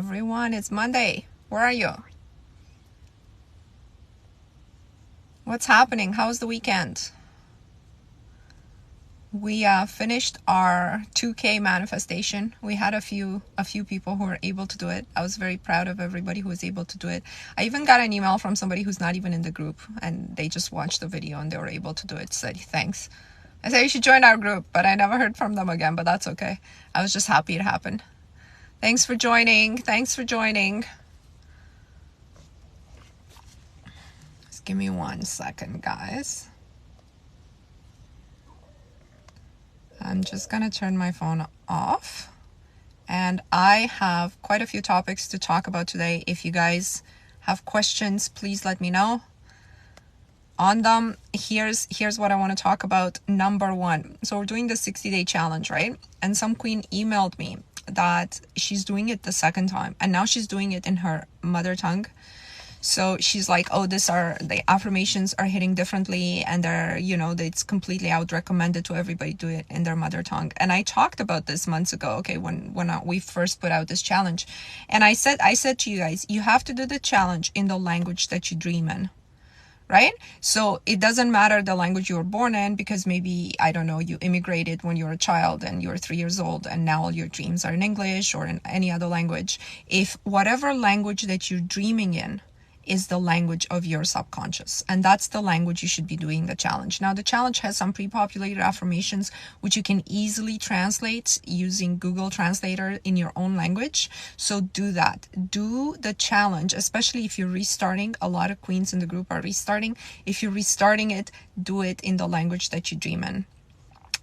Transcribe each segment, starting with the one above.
everyone. It's Monday. Where are you? What's happening? How's the weekend? We finished our 2K manifestation. We had a few people who were able to do it. I was very proud of everybody who was able to do it. I even got an email from somebody who's not even in the group, and they just watched the video and they were able to do it. Said thanks. I said you should join our group, but I never heard from them again, but that's okay. I was just happy it happened. Thanks for joining. Just give me 1 second, guys. I'm just gonna turn my phone off, and I have quite a few topics to talk about today. If you guys have questions, please let me know on them. Here's what I want to talk about. Number one, so we're doing the 60-day challenge, right? And some queen emailed me that she's doing it the second time, and now she's doing it in her mother tongue. So she's like, oh, the affirmations are hitting differently, and they're, it's completely, I would recommend it to everybody do it in their mother tongue. And I talked about this months ago, okay, when we first put out this challenge. And I said to you guys, you have to do the challenge in the language that you dream in, right? So it doesn't matter the language you were born in, because maybe, I don't know, you immigrated when you were a child and you were 3 years old, and now all your dreams are in English or in any other language. If whatever language that you're dreaming in is the language of your subconscious, and that's the language you should be doing the challenge. Now, the challenge has some pre-populated affirmations which you can easily translate using Google Translator in your own language. So do that. Do the challenge, especially if you're restarting. A lot of queens in the group are restarting. If you're restarting it, do it in the language that you dream in.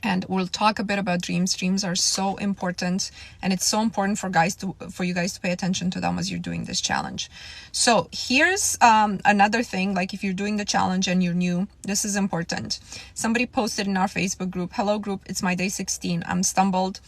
And we'll talk a bit about dreams. Dreams are so important, and it's so important for you guys to pay attention to them as you're doing this challenge. So here's another thing, like if you're doing the challenge and you're new, this is important. Somebody posted in our Facebook group, hello group, it's my day 16. I stumbled.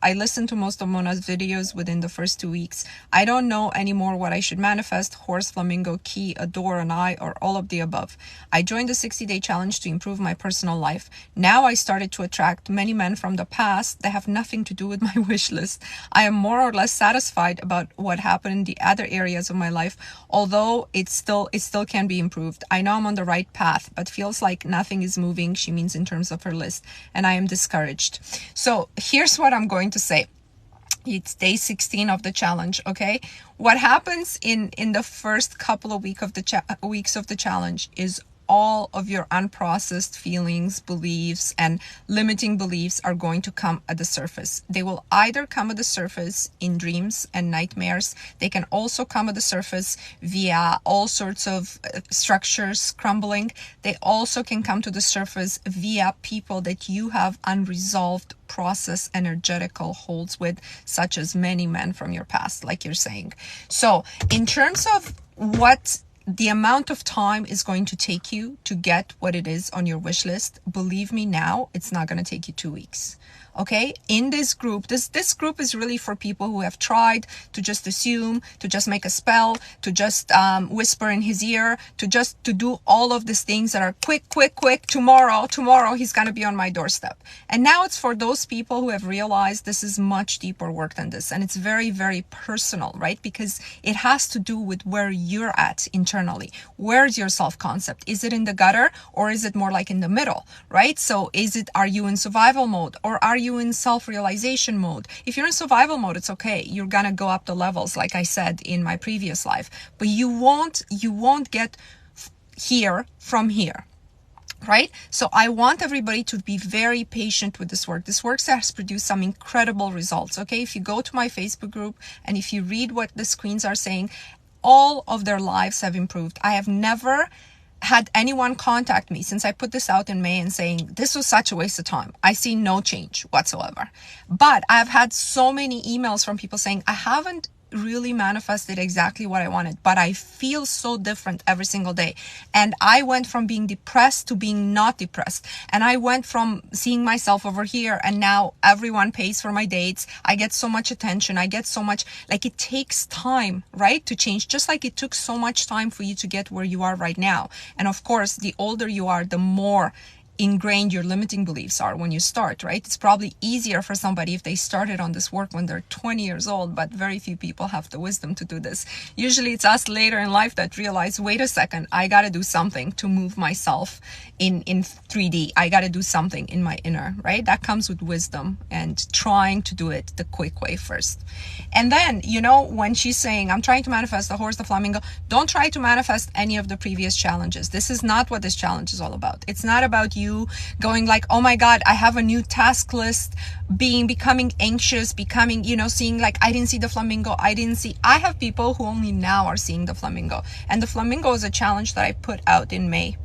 I listened to most of Mona's videos within the first 2 weeks. I don't know anymore what I should manifest: horse, flamingo, key, a door, an eye, or all of the above. I joined the 60-day challenge to improve my personal life. Now I started to attract many men from the past that have nothing to do with my wish list. I am more or less satisfied about what happened in the other areas of my life, although it still can be improved. I know I'm on the right path, but feels like nothing is moving, she means in terms of her list, and I am discouraged. So here's what I'm going to say. It's day 16 of the challenge, okay? What happens in the first couple of weeks of the challenge is all of your unprocessed feelings, beliefs, and limiting beliefs are going to come at the surface. They will either come at the surface in dreams and nightmares. They can also come at the surface via all sorts of structures crumbling. They also can come to the surface via people that you have unresolved process energetical holds with, such as many men from your past, like you're saying. So in terms of what the amount of time is going to take you to get what it is on your wish list, believe me now, it's not going to take you 2 weeks. Okay, in this group, this group is really for people who have tried to just assume, to just make a spell, to just whisper in his ear, to do all of these things that are quick, tomorrow he's gonna be on my doorstep. And now it's for those people who have realized this is much deeper work than this, and it's very, very personal, right? Because it has to do with where you're at internally. Where's your self-concept? Is it in the gutter, or is it more like in the middle, right? So are you in survival mode, or are you in self-realization mode? If you're in survival mode, it's okay. You're gonna go up the levels, like I said in my previous life, but you won't get here from here, right? So I want everybody to be very patient with this work. This work has produced some incredible results, okay? If you go to my Facebook group and if you read what the screens are saying, all of their lives have improved. I have never had anyone contact me since I put this out in May and saying, this was such a waste of time. I see no change whatsoever. But I've had so many emails from people saying, I haven't really manifested exactly what I wanted, but I feel so different every single day. And I went from being depressed to being not depressed. And I went from seeing myself over here, and now everyone pays for my dates. I get so much attention. I get so much, like, it takes time, right, to change, just like it took so much time for you to get where you are right now. And of course, the older you are, the more ingrained your limiting beliefs are when you start, right? It's probably easier for somebody if they started on this work when they're 20 years old, but very few people have the wisdom to do this. Usually it's us later in life that realize, wait a second, I got to do something to move myself in 3D. I got to do something in my inner, right? That comes with wisdom and trying to do it the quick way first. And then, you know, when she's saying, I'm trying to manifest the horse, the flamingo, don't try to manifest any of the previous challenges. This is not what this challenge is all about. It's not about you going like, oh my God, I have a new task list, becoming anxious, seeing like, I didn't see the flamingo. I have people who only now are seeing the flamingo, and the flamingo is a challenge that I put out in May.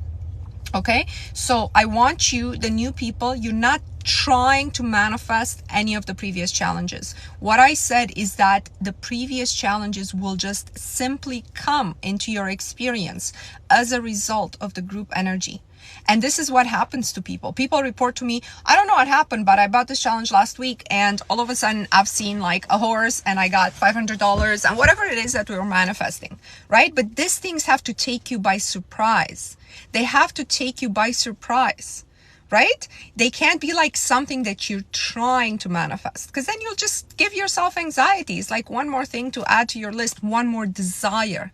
Okay, so I want you, the new people, you're not trying to manifest any of the previous challenges. What I said is that the previous challenges will just simply come into your experience as a result of the group energy. And this is what happens to people. People report to me, I don't know what happened, but I bought this challenge last week and all of a sudden I've seen like a horse and I got $500 and whatever it is that we were manifesting, right? But these things have to take you by surprise. They have to take you by surprise, right? They can't be like something that you're trying to manifest, because then you'll just give yourself anxiety. It's like one more thing to add to your list, one more desire,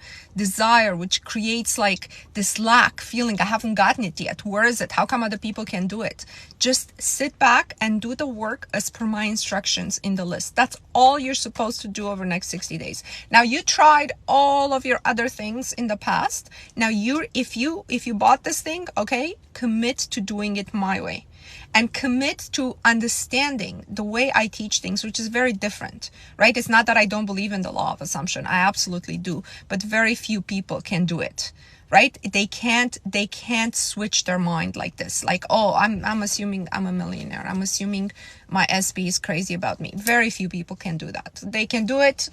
which creates like this lack feeling. I haven't gotten it yet. Where is it? How come other people can do it? Just sit back and do the work as per my instructions in the list. That's all you're supposed to do over the next 60 days. Now, you tried all of your other things in the past. Now, if you bought this thing, okay, commit to doing it my way. And commit to understanding the way I teach things, which is very different, right? It's not that I don't believe in the law of assumption. I absolutely do. But very few people can do it, right? They can't switch their mind like this. Like, oh, I'm assuming I'm a millionaire. I'm assuming my SB is crazy about me. Very few people can do that. They can do it.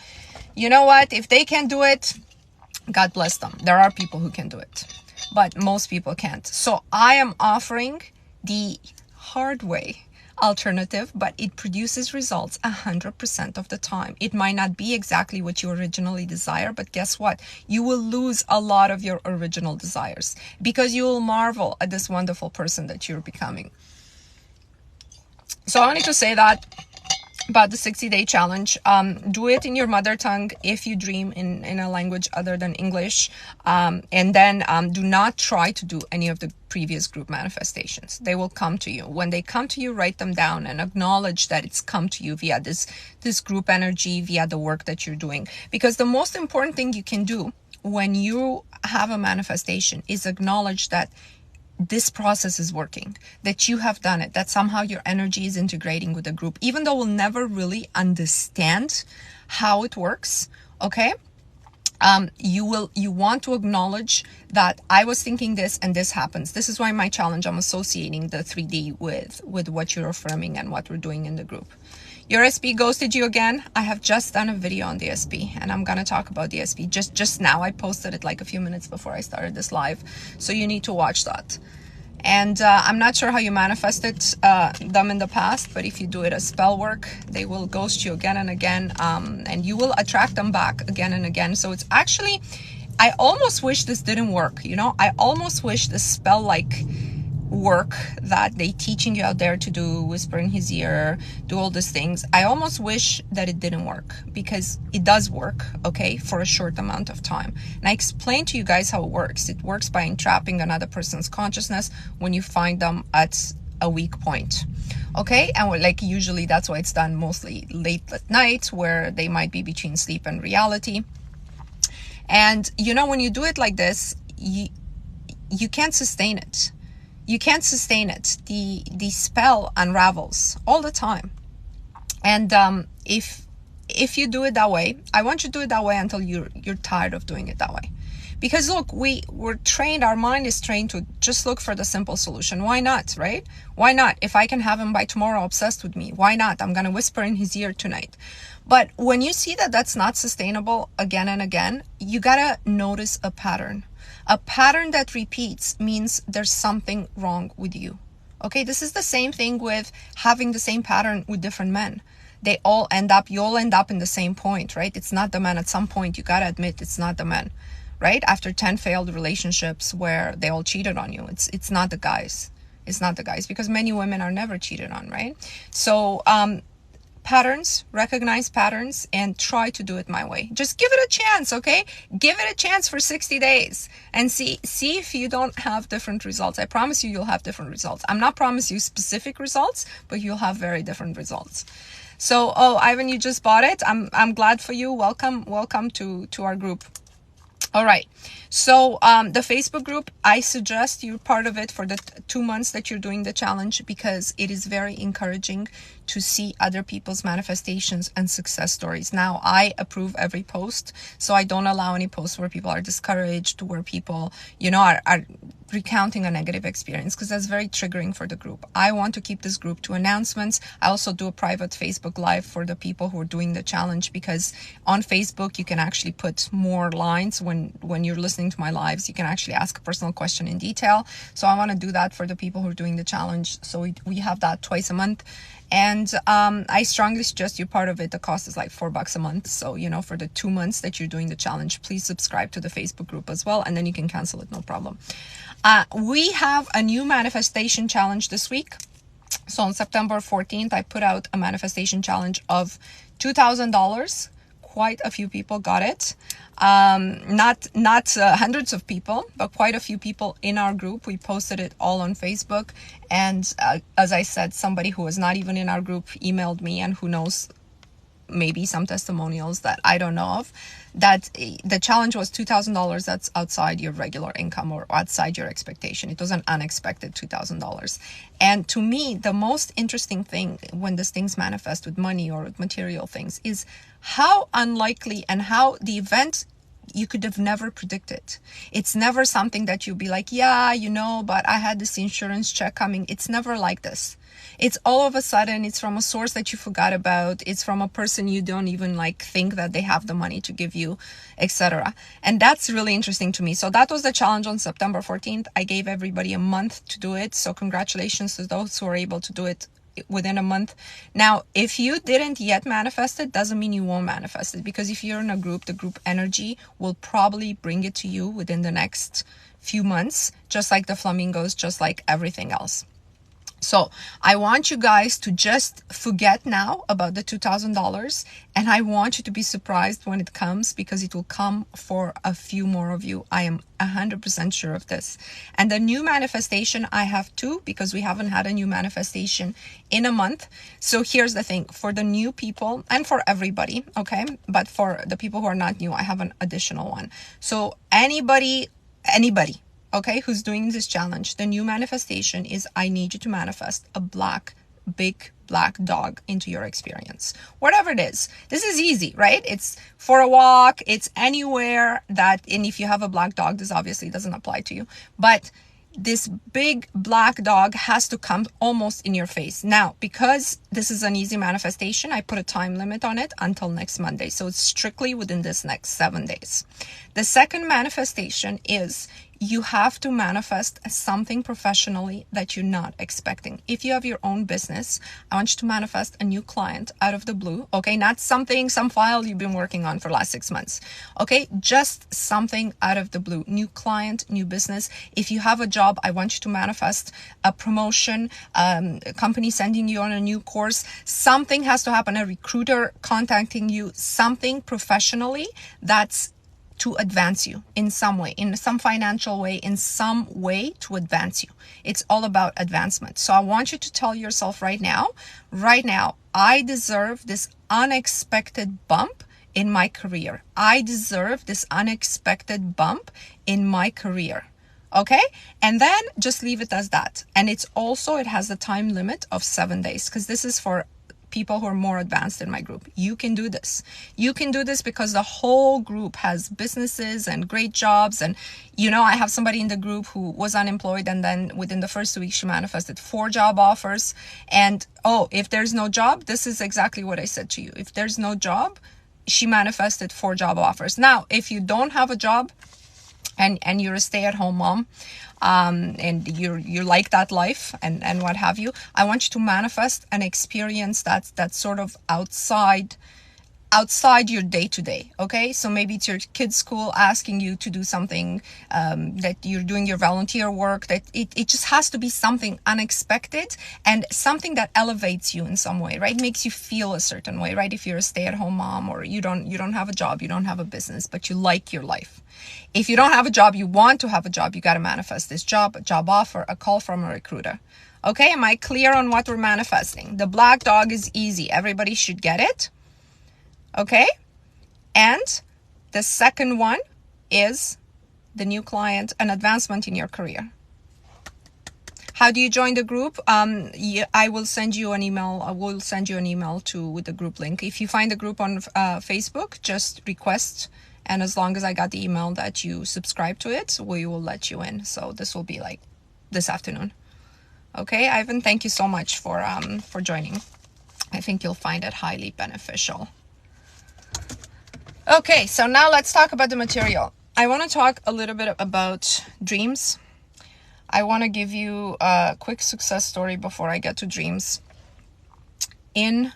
You know what? If they can do it, God bless them. There are people who can do it, but most people can't. So I am offering the hard way alternative, but it produces results 100% of the time. It might not be exactly what you originally desire, but guess what? You will lose a lot of your original desires because you will marvel at this wonderful person that you're becoming. So I wanted to say that about the 60-day challenge. Do it in your mother tongue if you dream in a language other than English. And then do not try to do any of the previous group manifestations. They will come to you. When they come to you, write them down and acknowledge that it's come to you via this group energy, via the work that you're doing. Because the most important thing you can do when you have a manifestation is acknowledge that this process is working, that you have done it, that somehow your energy is integrating with the group, even though we'll never really understand how it works. Okay. You want to acknowledge that I was thinking this and this happens. This is why my challenge, I'm associating the 3D with what you're affirming and what we're doing in the group. Your SP ghosted you again. I have just done a video on the SP and I'm going to talk about the SP just now. I posted it like a few minutes before I started this live. So you need to watch that. And I'm not sure how you manifested them in the past, but if you do it as spell work, they will ghost you again and again, and you will attract them back again and again. So it's actually, I almost wish this didn't work. You know, I almost wish the spell like work that they teaching you out there to do, whisper in his ear, do all these things. I almost wish that it didn't work, because it does work, okay, for a short amount of time. And I explained to you guys how it works. It works by entrapping another person's consciousness when you find them at a weak point. Okay, and like usually that's why it's done mostly late at night, where they might be between sleep and reality. And you know, when you do it like this, you can't sustain it. You can't sustain it. The spell unravels all the time. And if you do it that way, I want you to do it that way until you're tired of doing it that way. Because look, we're trained, our mind is trained to just look for the simple solution. Why not, right? Why not? If I can have him by tomorrow obsessed with me, why not? I'm going to whisper in his ear tonight. But when you see that that's not sustainable again and again, you got to notice a pattern. A pattern that repeats means there's something wrong with you. Okay, this is the same thing with having the same pattern with different men. You all end up in the same point, right? It's not the man. At some point, you got to admit it's not the man, right? After 10 failed relationships where they all cheated on you, it's not the guys. It's not the guys, because many women are never cheated on, right? So patterns, recognize patterns, and try to do it my way. Just give it a chance, okay? Give it a chance for 60 days and see if you don't have different results. I promise you'll have different results. I'm not promising you specific results, but you'll have very different results. So, oh, Ivan, you just bought it. I'm glad for you. Welcome to our group. All right. So the Facebook group, I suggest you're part of it for the 2 months that you're doing the challenge, because it is very encouraging to see other people's manifestations and success stories. Now, I approve every post, so I don't allow any posts where people are discouraged, where people, are recounting a negative experience, because that's very triggering for the group. I want to keep this group to announcements. I also do a private Facebook Live for the people who are doing the challenge, because on Facebook, you can actually put more lines when you're listening to my lives. You can actually ask a personal question in detail. So I want to do that for the people who are doing the challenge. So we have that twice a month. And I strongly suggest you're part of it. The cost is like $4 a month. So, for the 2 months that you're doing the challenge, please subscribe to the Facebook group as well. And then you can cancel it, no problem. We have a new manifestation challenge this week. So on September 14th, I put out a manifestation challenge of $2,000. Quite a few people got it. Not hundreds of people, but quite a few people in our group. We posted it all on Facebook. And as I said, somebody who was not even in our group emailed me, and who knows, maybe some testimonials that I don't know of, that the challenge was $2,000. That's outside your regular income or outside your expectation. It was an unexpected $2,000. And to me, the most interesting thing when these things manifest with money or with material things is how unlikely, and how the event you could have never predicted. It's never something that you'll be like, yeah, but I had this insurance check coming. It's never like this. It's all of a sudden, it's from a source that you forgot about. It's from a person you don't even think that they have the money to give you, etc. And that's really interesting to me. So that was the challenge on September 14th. I gave everybody a month to do it. So congratulations to those who are able to do it within a month. Now, if you didn't yet manifest it, doesn't mean you won't manifest it, because if you're in a group, the group energy will probably bring it to you within the next few months, just like the flamingos, just like everything else. So I want you guys to just forget now about the $2,000, and I want you to be surprised when it comes, because it will come for a few more of you. I am 100% sure of this. And the new manifestation, I have two, because we haven't had a new manifestation in a month. So here's the thing, for the new people and for everybody, okay? But for the people who are not new, I have an additional one. So anybody, okay, who's doing this challenge, the new manifestation is, I need you to manifest a big black dog into your experience. Whatever it is. This is easy, right? It's for a walk, it's anywhere that, and if you have a black dog, this obviously doesn't apply to you, but this big black dog has to come almost in your face. Now, because this is an easy manifestation, I put a time limit on it until next Monday. So it's strictly within this next 7 days. The second manifestation is, you have to manifest something professionally that you're not expecting. If you have your own business, I want you to manifest a new client out of the blue. Okay, not some file you've been working on for the last 6 months. Okay, just something out of the blue. New client, new business. If you have a job, I want you to manifest a promotion, a company sending you on a new course. Something has to happen, a recruiter contacting you, something professionally that's to advance you in some way, in some financial way, in some way to advance you. It's all about advancement. So I want you to tell yourself right now, I deserve this unexpected bump in my career. I deserve this unexpected bump in my career. Okay? And then just leave it as that. And it has a time limit of 7 days, because this is for people who are more advanced in my group. You can do this. You can do this because the whole group has businesses and great jobs. And, I have somebody in the group who was unemployed, and then within the first 2 weeks, she manifested 4 job offers. And, if there's no job, this is exactly what I said to you. If there's no job, she manifested 4 job offers. Now, if you don't have a job and you're a stay-at-home mom, and you like that life and what have you, I want you to manifest an experience that's sort of outside outside your day-to-day. Okay, so maybe it's your kid's school asking you to do something, that you're doing your volunteer work, that it just has to be something unexpected and something that elevates you in some way, right? Makes you feel a certain way, right? If you're a stay-at-home mom, or you don't have a job, you don't have a business, but you like your life. If you don't have a job, you want to have a job, you got to manifest this job, a job offer, a call from a recruiter. Okay, am I clear on what we're manifesting? The black dog is easy. Everybody should get it. Okay, and the second one is the new client, an advancement in your career. How do you join the group? I will send you an email. I will send you an email with the group link. If you find the group on Facebook, just request, and as long as I got the email that you subscribe to it, we will let you in. So this will be like this afternoon. Okay, Ivan, thank you so much for joining. I think you'll find it highly beneficial. Okay, so now let's talk about the material. I want to talk a little bit about dreams. I want to give you a quick success story before I get to dreams. In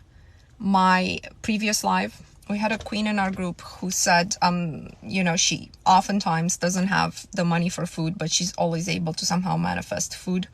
my previous life, we had a queen in our group who said, she oftentimes doesn't have the money for food, but she's always able to somehow manifest food.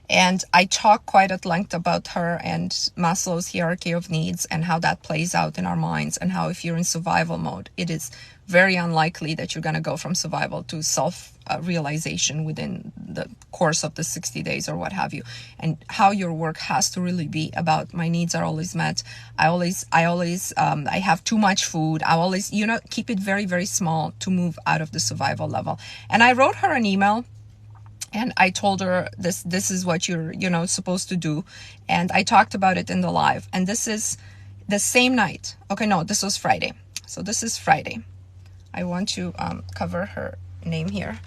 And I talk quite at length about her and Maslow's hierarchy of needs and how that plays out in our minds, and how if you're in survival mode, it is very unlikely that you're going to go from survival to self-realization within the course of the 60 days or what have you. And how your work has to really be about, my needs are always met. I have too much food. I always, keep it very, very small to move out of the survival level. And I wrote her an email. And I told her this is what you're, supposed to do. And I talked about it in the live. And this is the same night. Okay, no, this was Friday. So this is Friday. I want to cover her name here,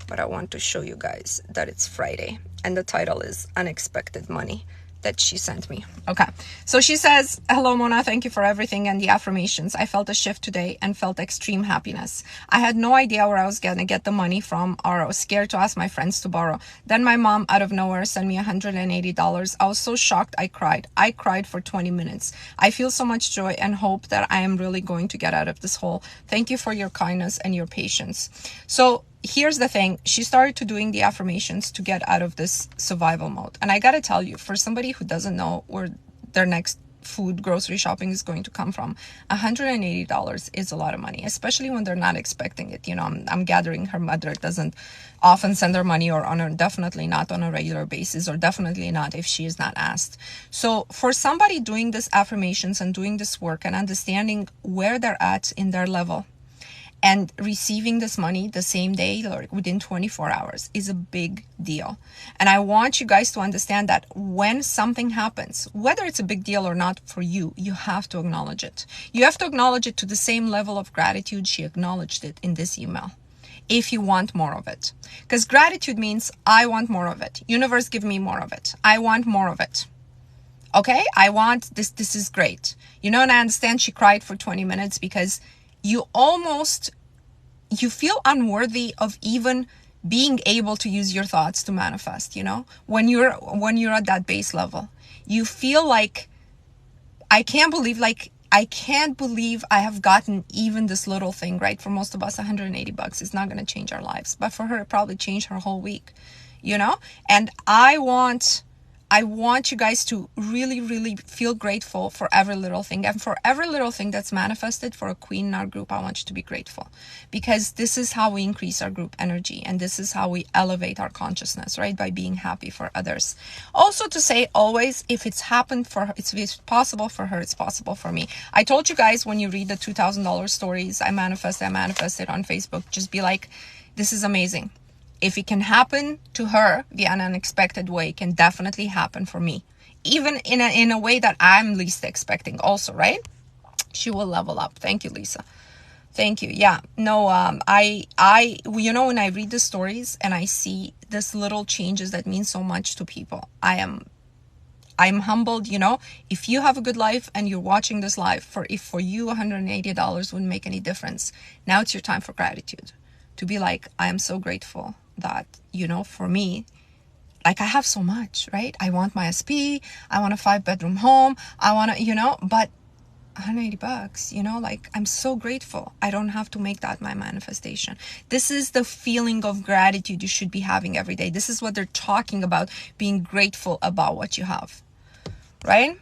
but I want to show you guys that it's Friday. And the title is Unexpected Money that she sent me. Okay, so she says, hello Mona, thank you for everything and the affirmations. I felt a shift today and felt extreme happiness. I had no idea where I was gonna get the money from, or I was scared to ask my friends to borrow. Then my mom out of nowhere sent me $180. I was so shocked I cried for 20 minutes. I feel so much joy and hope that I am really going to get out of this hole. Thank you for your kindness and your patience. So here's the thing. She started to doing the affirmations to get out of this survival mode. And I got to tell you, for somebody who doesn't know where their next food grocery shopping is going to come from, $180 is a lot of money, especially when they're not expecting it. I'm gathering her mother doesn't often send her money, or definitely not on a regular basis, or definitely not if she is not asked. So for somebody doing this affirmations and doing this work and understanding where they're at in their level, and receiving this money the same day or within 24 hours is a big deal. And I want you guys to understand that when something happens, whether it's a big deal or not for you, you have to acknowledge it. You have to acknowledge it to the same level of gratitude she acknowledged it in this email, if you want more of it. Because gratitude means, I want more of it. Universe, give me more of it. I want more of it. Okay? I want this. This is great. And I understand she cried for 20 minutes because you feel unworthy of even being able to use your thoughts to manifest, when you're at that base level. You feel like, I can't believe I have gotten even this little thing, right? For most of us, $180 is not going to change our lives, but for her, it probably changed her whole week, and I want you guys to really, really feel grateful for every little thing. And for every little thing that's manifested for a queen in our group, I want you to be grateful. Because this is how we increase our group energy. And this is how we elevate our consciousness, right? By being happy for others. Also to say always, if it's happened for her, if it's possible for her, it's possible for me. I told you guys when you read the $2,000 stories, I manifested on Facebook, just be like, this is amazing. If it can happen to her via an unexpected way, it can definitely happen for me. Even in a way that I'm least expecting also, right? She will level up. Thank you, Lisa. Thank you. Yeah. No, when I read the stories and I see this little changes that mean so much to people, I'm humbled. If you have a good life and you're watching this live, if for you $180 wouldn't make any difference, now it's your time for gratitude. To be like, I am so grateful that, for me, I have so much, right? I want my SP, I want a 5-bedroom home, I want to, but $180, you know, like I'm so grateful. I don't have to make that my manifestation. This is the feeling of gratitude you should be having every day. This is what they're talking about, being grateful about what you have, right?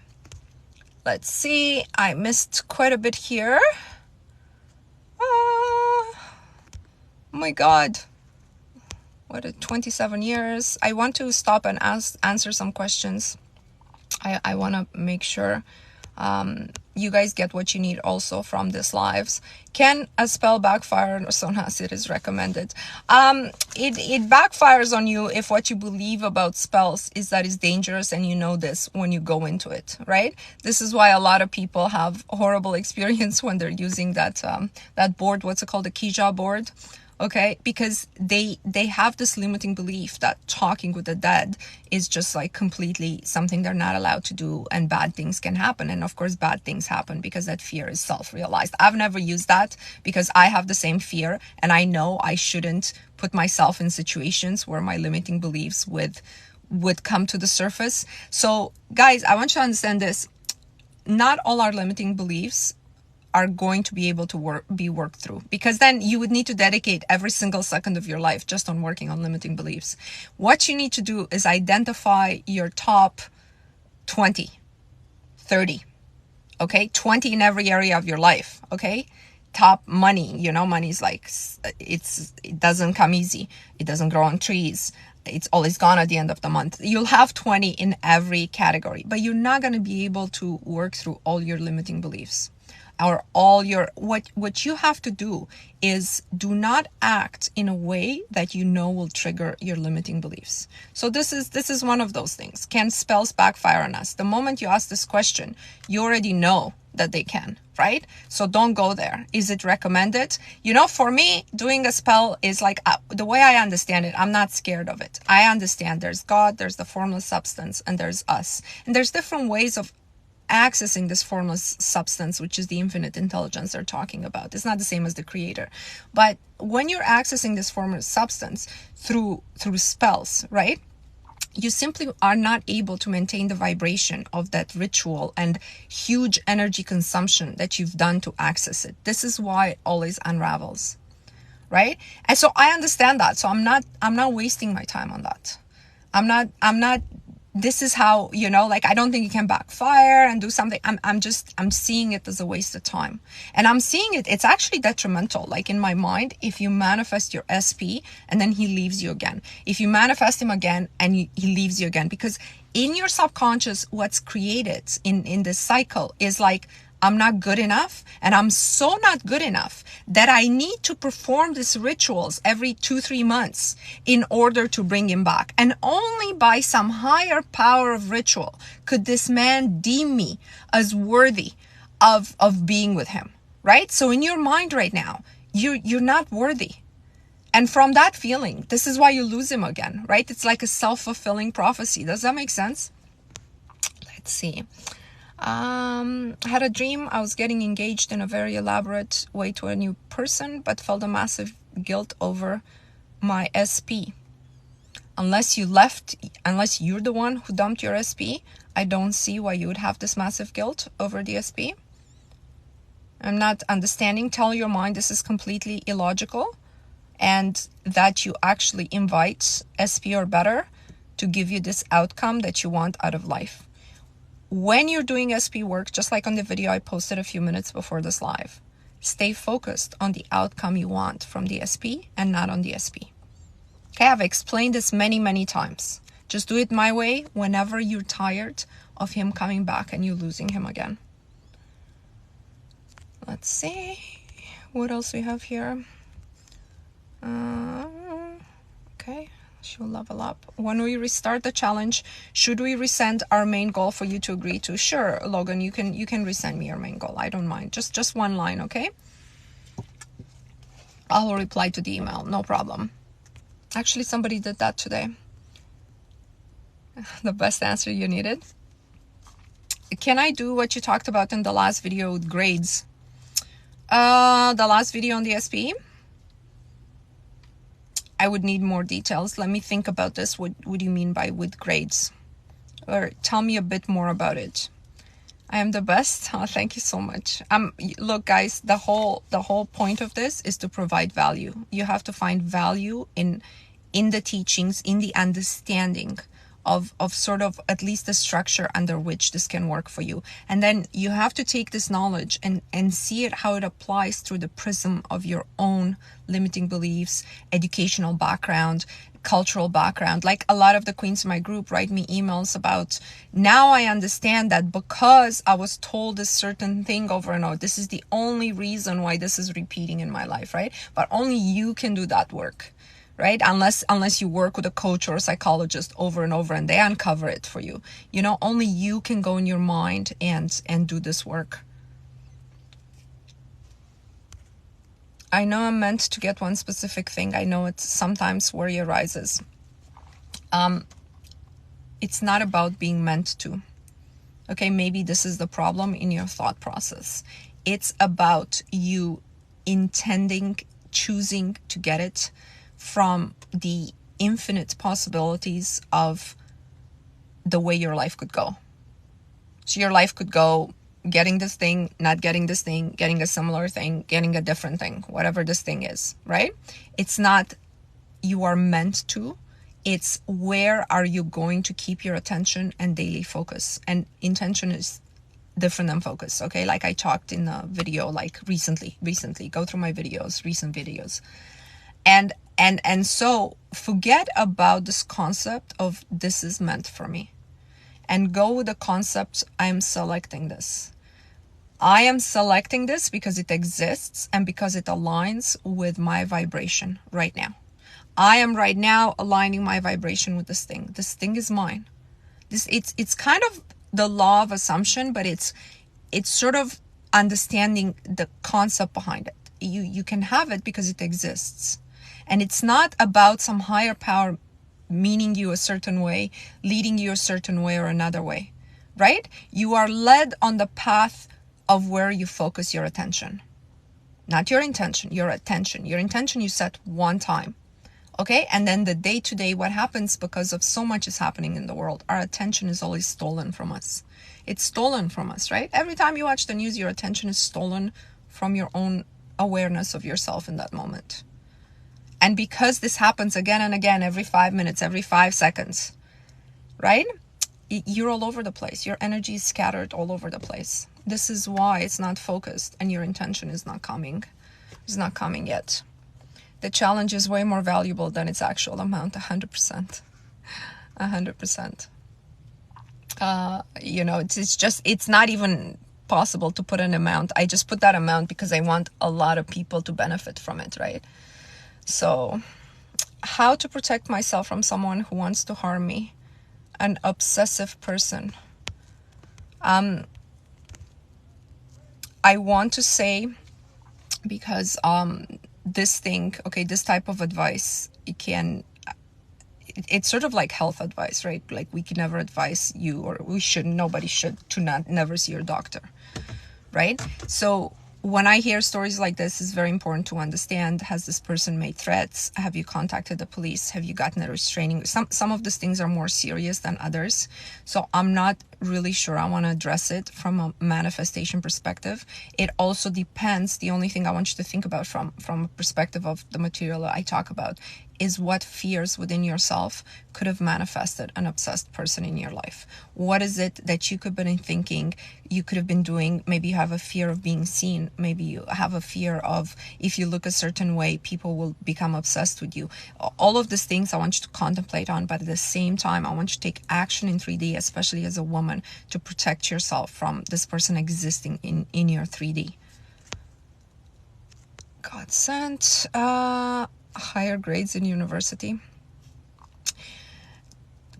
Let's see, I missed quite a bit here. Oh my God. What, 27 years. I want to stop and answer some questions. I want to make sure you guys get what you need also from these lives. Can a spell backfire? So yes, it is recommended. It backfires on you if what you believe about spells is that it's dangerous, and you know this when you go into it, right? This is why a lot of people have horrible experience when they're using that that board. What's it called? The Kija board. Okay, because they have this limiting belief that talking with the dead is just like completely something they're not allowed to do, and bad things can happen. And of course bad things happen because that fear is self-realized. I've never used that because I have the same fear, and I know I shouldn't put myself in situations where my limiting beliefs would come to the surface. So guys, I want you to understand this. Not all our limiting beliefs are going to be able to be worked through, because then you would need to dedicate every single second of your life just on working on limiting beliefs. What you need to do is identify your top 20, 30, okay? 20 in every area of your life, okay? Top money, you know, money's like, it doesn't come easy. It doesn't grow on trees. It's always gone at the end of the month. You'll have 20 in every category, but you're not going to be able to work through all your limiting beliefs. Or all your, what you have to do is do not act in a way that you know will trigger your limiting beliefs. So this is one of those things. Can spells backfire on us? The moment you ask this question, you already know that they can, right? So don't go there. Is it recommended? You know, for me, doing a spell is like, the way I understand it, I'm not scared of it. I understand there's God, there's the formless substance, and there's us. And there's different ways of accessing this formless substance, which is the infinite intelligence they're talking about. It's not the same as the creator. But when you're accessing this formless substance through spells, right, you simply are not able to maintain the vibration of that ritual and huge energy consumption that you've done to access it. This is why it always unravels, right? And so I understand that. So I'm not wasting my time on that. I'm not this is how, you know, like, I don't think it can backfire and do something. I'm seeing it as a waste of time. And I'm seeing it's actually detrimental. Like, in my mind, if you manifest your SP and then he leaves you again, if you manifest him again and he leaves you again, because in your subconscious, what's created in this cycle is like, I'm not good enough, and I'm so not good enough that I need to perform these rituals every 2-3 months in order to bring him back. And only by some higher power of ritual could this man deem me as worthy of being with him, right? So in your mind right now, you're not worthy. And from that feeling, this is why you lose him again, right? It's like a self-fulfilling prophecy. Does that make sense? Let's see. I had a dream. I was getting engaged in a very elaborate way to a new person, but felt a massive guilt over my SP. Unless you're the one who dumped your SP, I don't see why you would have this massive guilt over the SP. I'm not understanding. Tell your mind this is completely illogical, and that you actually invite SP or better to give you this outcome that you want out of life. When you're doing SP work, just like on the video I posted a few minutes before this live, stay focused on the outcome you want from the SP and not on the SP. Okay, I've explained this many, many times. Just do it my way whenever you're tired of him coming back and you losing him again. Let's see what else we have here. Okay. She'll level up. When we restart the challenge, should we resend our main goal for you to agree to? Sure, Logan, you can resend me your main goal. I don't mind. Just one line, okay? I'll reply to the email, no problem. Actually, somebody did that today. The best answer you needed. Can I do what you talked about in the last video with grades? The last video on the SP? I would need more details. Let me think about this. What do you mean by with grades? Or tell me a bit more about it. I am the best. Oh, thank you so much. Look, guys, the whole point of this is to provide value. You have to find value in the teachings, in the understanding of sort of at least the structure under which this can work for you. And then you have to take this knowledge and see it, how it applies through the prism of your own limiting beliefs, educational background, cultural background. Like a lot of the queens in my group write me emails about, now I understand that because I was told this certain thing over and over, this is the only reason why this is repeating in my life, right? But only you can do that work, right? Unless you work with a coach or a psychologist over and over and they uncover it for you. You know, only you can go in your mind and do this work. I know I'm meant to get one specific thing. I know it's sometimes worry arises. It's not about being meant to. Okay, maybe this is the problem in your thought process. It's about you intending, choosing to get it from the infinite possibilities of the way your life could go. So your life could go getting this thing, not getting this thing, getting a similar thing, getting a different thing, whatever this thing is, right? It's not you are meant to. It's where are you going to keep your attention and daily focus. And intention is different than focus, okay? Like I talked in a video like recently, go through my videos, recent videos. And so forget about this concept of this is meant for me and go with the concept, I'm selecting this. I am selecting this because it exists and because it aligns with my vibration right now. I am right now aligning my vibration with this thing. This thing is mine. It's kind of the law of assumption, but it's sort of understanding the concept behind it. You can have it because it exists. And it's not about some higher power meaning you a certain way, leading you a certain way or another way, right? You are led on the path of where you focus your attention. Not your intention, your attention. Your intention you set one time, okay? And then the day-to-day, what happens because of so much is happening in the world, our attention is always stolen from us. It's stolen from us, right? Every time you watch the news, your attention is stolen from your own awareness of yourself in that moment. And because this happens again and again, every 5 minutes, every 5 seconds, right? You're all over the place. Your energy is scattered all over the place. This is why it's not focused and your intention is not coming. It's not coming yet. The challenge is way more valuable than its actual amount, 100%. 100%. You know, it's not even possible to put an amount. I just put that amount because I want a lot of people to benefit from it, right? So, how to protect myself from someone who wants to harm me? An obsessive person. I want to say, because this thing, okay, this type of advice, it's sort of like health advice, right? Like we can never advise you, or nobody should, to never see your doctor, right? So when I hear stories like this, it's very important to understand, has this person made threats? Have you contacted the police? Have you gotten a restraining? Some of these things are more serious than others. So I'm not really sure I want to address it from a manifestation perspective. It also depends. The only thing I want you to think about from a perspective of the material I talk about is what fears within yourself could have manifested an obsessed person in your life. What is it that you could have been thinking, you could have been doing? Maybe you have a fear of being seen. Maybe you have a fear of, if you look a certain way, people will become obsessed with you. All of these things I want you to contemplate on, but at the same time, I want you to take action in 3D, especially as a woman, to protect yourself from this person existing in your 3D. God sent higher grades in university.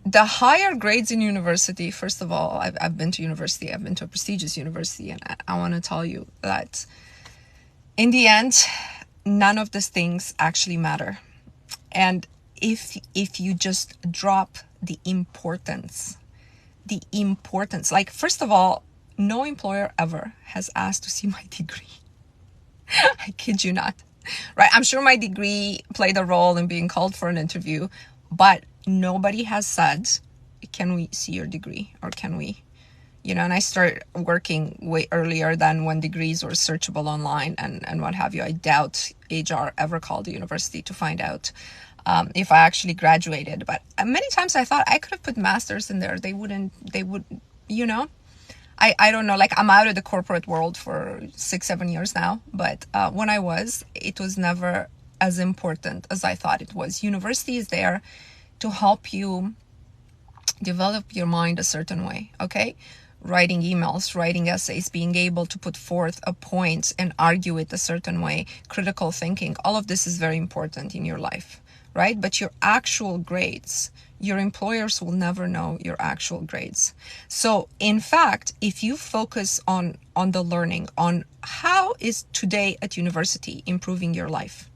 The higher grades in university, first of all, I've been to university. I've been to a prestigious university, and I want to tell you that in the end, none of these things actually matter. And if you just drop the importance, like, first of all, no employer ever has asked to see my degree. I kid you not. Right? I'm sure my degree played a role in being called for an interview, but nobody has said, can we see your degree? Or can we, and I started working way earlier than when degrees were searchable online and what have you. I doubt HR ever called the university to find out if I actually graduated. But many times I thought I could have put masters in there. They would, I don't know, like I'm out of the corporate world for 6-7 years now. But when I was, it was never as important as I thought it was. University is there to help you develop your mind a certain way, okay? Writing emails, writing essays, being able to put forth a point and argue it a certain way, critical thinking, all of this is very important in your life, right? But your actual grades, your employers will never know your actual grades. So in fact, if you focus on the learning, on how is today at university improving your life,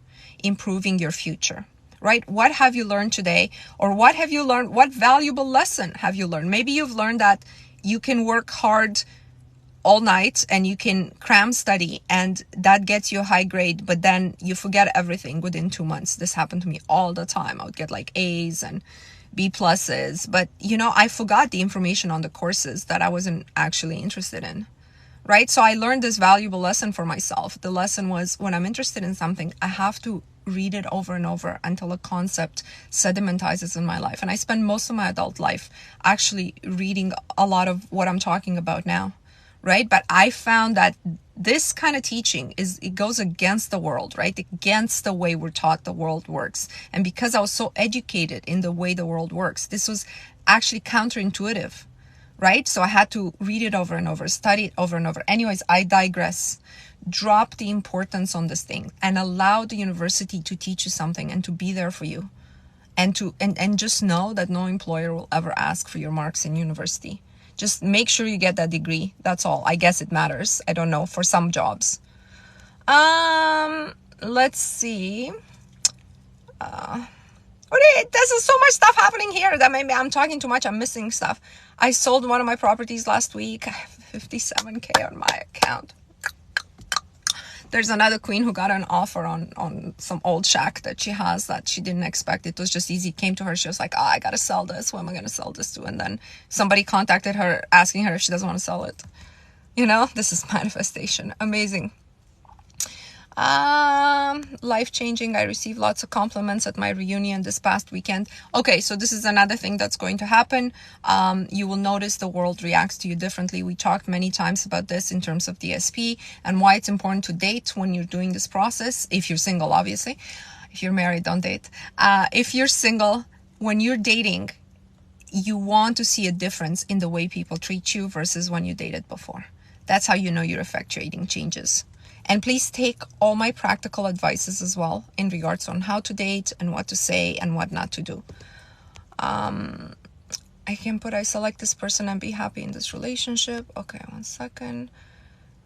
improving your future, right? What have you learned today? Or what have you learned? What valuable lesson have you learned? Maybe you've learned that you can work hard all night and you can cram study and that gets you a high grade, but then you forget everything within 2 months. This happened to me all the time. I would get like A's and B pluses, but I forgot the information on the courses that I wasn't actually interested in, right? So I learned this valuable lesson for myself. The lesson was, when I'm interested in something, I have to read it over and over until a concept sedimentizes in my life. And I spend most of my adult life actually reading a lot of what I'm talking about now, right? But I found that this kind of teaching it goes against the world, right? Against the way we're taught the world works. And because I was so educated in the way the world works, this was actually counterintuitive, right? So I had to read it over and over, study it over and over. Anyways, I digress. Drop the importance on this thing and allow the university to teach you something and to be there for you. And just know that no employer will ever ask for your marks in university. Just make sure you get that degree. That's all. I guess it matters. I don't know, for some jobs. Let's see. There's so much stuff happening here that maybe I'm talking too much. I'm missing stuff. I sold one of my properties last week. I have 57K on my account. There's another queen who got an offer on some old shack that she has that she didn't expect. It was just easy. It came to her. She was like, I got to sell this. Who am I going to sell this to? And then somebody contacted her asking her if she doesn't want to sell it. This is manifestation. Amazing. Life-changing. I received lots of compliments at my reunion this past weekend. Okay, so this is another thing that's going to happen. You will notice the world reacts to you differently. We talked many times about this in terms of DSP and why it's important to date when you're doing this process. If you're single, obviously. If you're married, don't date. If you're single, when you're dating, you want to see a difference in the way people treat you versus when you dated before. That's how you know you're effectuating changes. And please take all my practical advices as well in regards on how to date and what to say and what not to do. I select this person and be happy in this relationship. Okay, 1 second.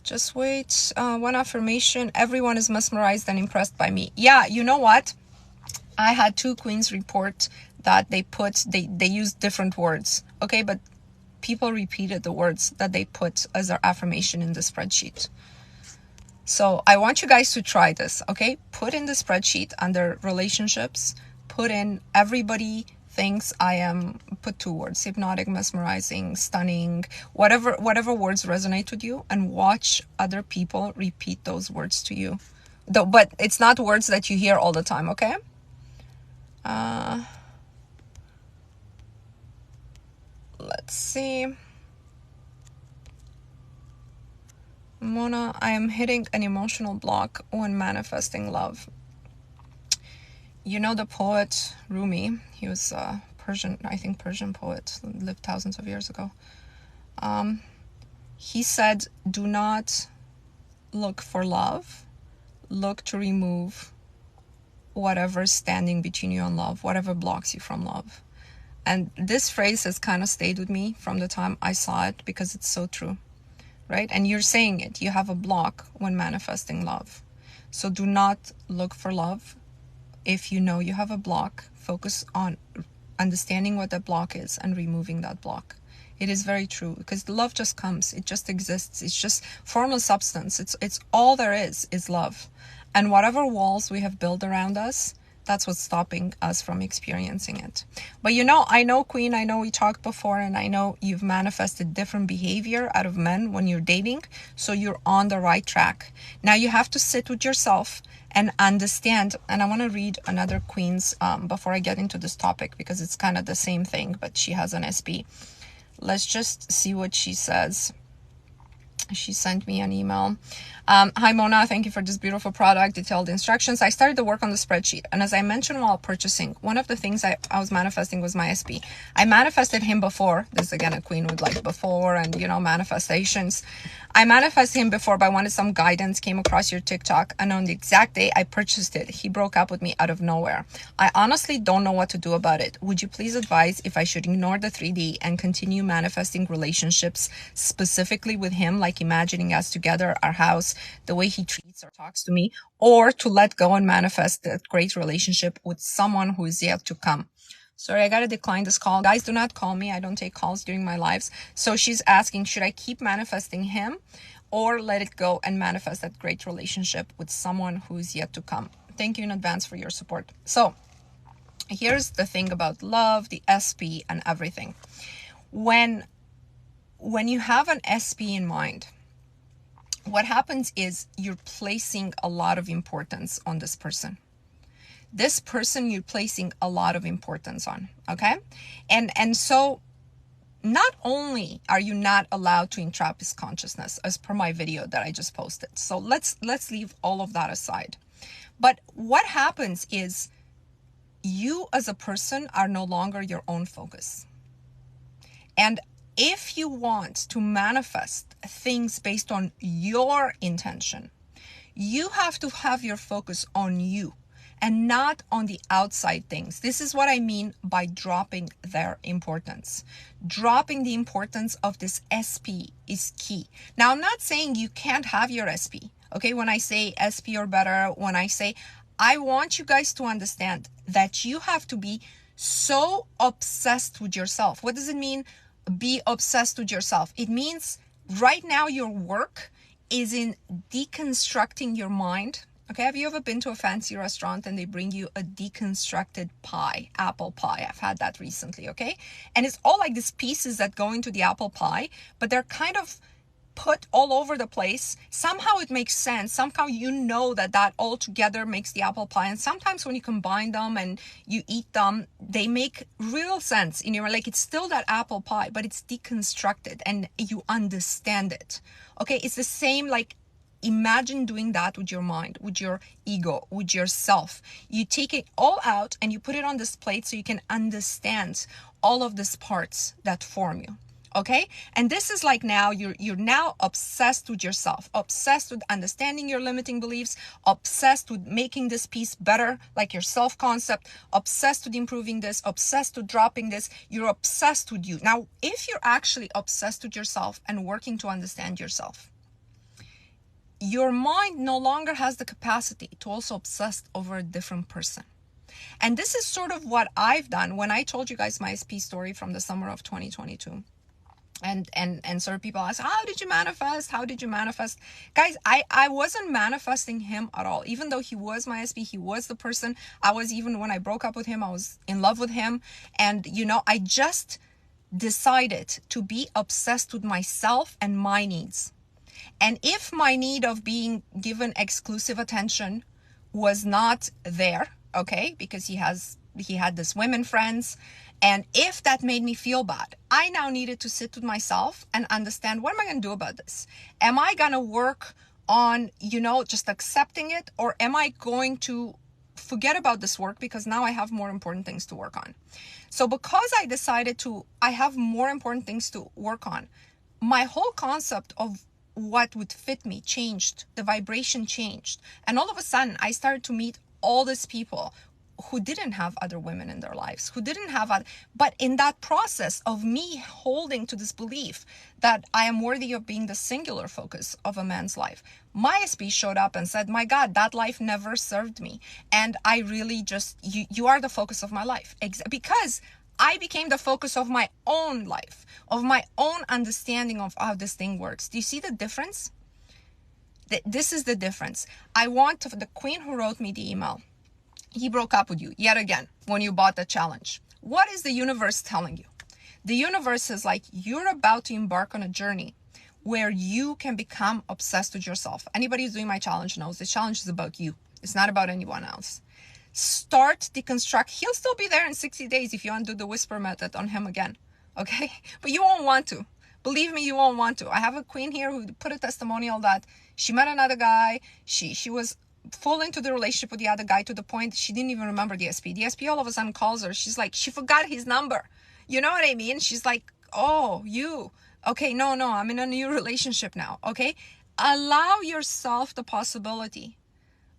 Just wait. One affirmation. Everyone is mesmerized and impressed by me. Yeah, you know what? I had 2 queens report that they used different words. Okay, but people repeated the words that they put as their affirmation in the spreadsheet. So I want you guys to try this, okay? Put in the spreadsheet under relationships, put in everybody thinks I am, put 2 words, hypnotic, mesmerizing, stunning, whatever words resonate with you, and watch other people repeat those words to you. But it's not words that you hear all the time, okay? Let's see. Mona, I am hitting an emotional block when manifesting love. The poet Rumi, he was a Persian poet, lived thousands of years ago. He said, do not look for love, look to remove whatever's standing between you and love, whatever blocks you from love. And this phrase has kind of stayed with me from the time I saw it because it's so true. Right? And you're saying it. You have a block when manifesting love. So do not look for love. If you know you have a block, focus on understanding what that block is and removing that block. It is very true because the love just comes. It just exists. It's just formless substance. It's all there is love. And whatever walls we have built around us, That's what's stopping us from experiencing it. But you know, I know, Queen, I know we talked before, and I know you've manifested different behavior out of men when you're dating. So you're on the right track. Now you have to sit with yourself and understand. And I want to read another Queen's before I get into this topic, because it's kind of the same thing, but she has an SB. Let's just see what she says. She sent me an email. Hi Mona, thank you for this beautiful product, detailed instructions. I started to work on the spreadsheet, and as I mentioned while purchasing, one of the things I was manifesting was my SP. I manifested him before. This is again a queen with like before and, you know, manifestations. I manifested him before, but I wanted some guidance, came across your TikTok, and on the exact day I purchased it, he broke up with me out of nowhere. I honestly don't know what to do about it. Would you please advise if I should ignore the 3D and continue manifesting relationships specifically with him, like imagining us together, our house, the way he treats or talks to me, or to let go and manifest that great relationship with someone who is yet to come? Sorry, I gotta decline this call. Guys, do not call me. I don't take calls during my lives. So she's asking, should I keep manifesting him or let it go and manifest that great relationship with someone who is yet to come? Thank you in advance for your support. So here's the thing about love, the SP, and everything. When you have an SP in mind, what happens is you're placing a lot of importance on this person. This person you're placing a lot of importance on, okay? And so not only are you not allowed to entrap his consciousness, as per my video that I just posted. So let's leave all of that aside. But what happens is you as a person are no longer your own focus. And if you want to manifest things based on your intention, you have to have your focus on you and not on the outside things. This is what I mean by dropping their importance. Dropping the importance of this SP is key. Now, I'm not saying you can't have your SP. Okay, when I say SP or better, I want you guys to understand that you have to be so obsessed with yourself. What does it mean, be obsessed with yourself? It means right now your work is in deconstructing your mind. Okay, have you ever been to a fancy restaurant and they bring you a deconstructed pie, apple pie? I've had that recently, okay? And it's all like these pieces that go into the apple pie, but they're kind of put all over the place. Somehow it makes sense. Somehow you know that all together makes the apple pie. And sometimes when you combine them and you eat them, they make real sense. And you're like, it's still that apple pie, but it's deconstructed and you understand it. Okay, it's the same, like, imagine doing that with your mind, with your ego, with yourself. You take it all out and you put it on this plate so you can understand all of these parts that form you. Okay, and this is like now you're now obsessed with yourself, obsessed with understanding your limiting beliefs, obsessed with making this piece better, like your self-concept, obsessed with improving this, obsessed with dropping this. You're obsessed with you. Now, if you're actually obsessed with yourself and working to understand yourself, your mind no longer has the capacity to also obsess over a different person. And this is sort of what I've done when I told you guys my SP story from the summer of 2022. And sort of people ask, how did you manifest? How did you manifest? Guys, I wasn't manifesting him at all. Even though he was my SP, he was the person. Even when I broke up with him, I was in love with him. And, you know, I just decided to be obsessed with myself and my needs. And if my need of being given exclusive attention was not there, okay, because he had this women friends, and if that made me feel bad, I now needed to sit with myself and understand, what am I going to do about this? Am I going to work on, you know, just accepting it, or am I going to forget about this work because now I have more important things to work on? So because I decided I have more important things to work on, my whole concept of what would fit me changed. The vibration changed. And all of a sudden, I started to meet all these people who didn't have other women in their lives, but in that process of me holding to this belief that I am worthy of being the singular focus of a man's life, my SP showed up and said, my God, that life never served me. And I really just, you are the focus of my life. Because I became the focus of my own life, of my own understanding of how this thing works. Do you see the difference? This is the difference. I want the queen who wrote me the email. He broke up with you yet again when you bought the challenge. What is the universe telling you? The universe is like, you're about to embark on a journey where you can become obsessed with yourself. Anybody who's doing my challenge knows this challenge is about you. It's not about anyone else. Start deconstruct. He'll still be there in 60 days if you undo the whisper method on him again. Okay? But you won't want to. Believe me, you won't want to. I have a queen here who put a testimonial that she met another guy. She was full into the relationship with the other guy to the point she didn't even remember the SP. The SP all of a sudden calls her. She's like, she forgot his number. You know what I mean? She's like, oh, you. Okay, no, I'm in a new relationship now. Okay? Allow yourself the possibility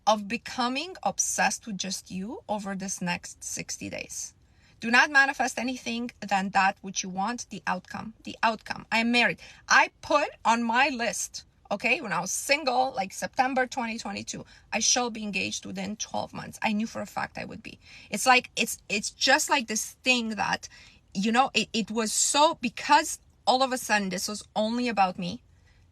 of becoming obsessed with just you over this next 60 days. Do not manifest anything than that which you want, the outcome. The outcome. I am married. I put on my list, okay, when I was single, like September 2022, I shall be engaged within 12 months. I knew for a fact I would be. It's like, it's just like this thing that, you know, it was so, because all of a sudden this was only about me.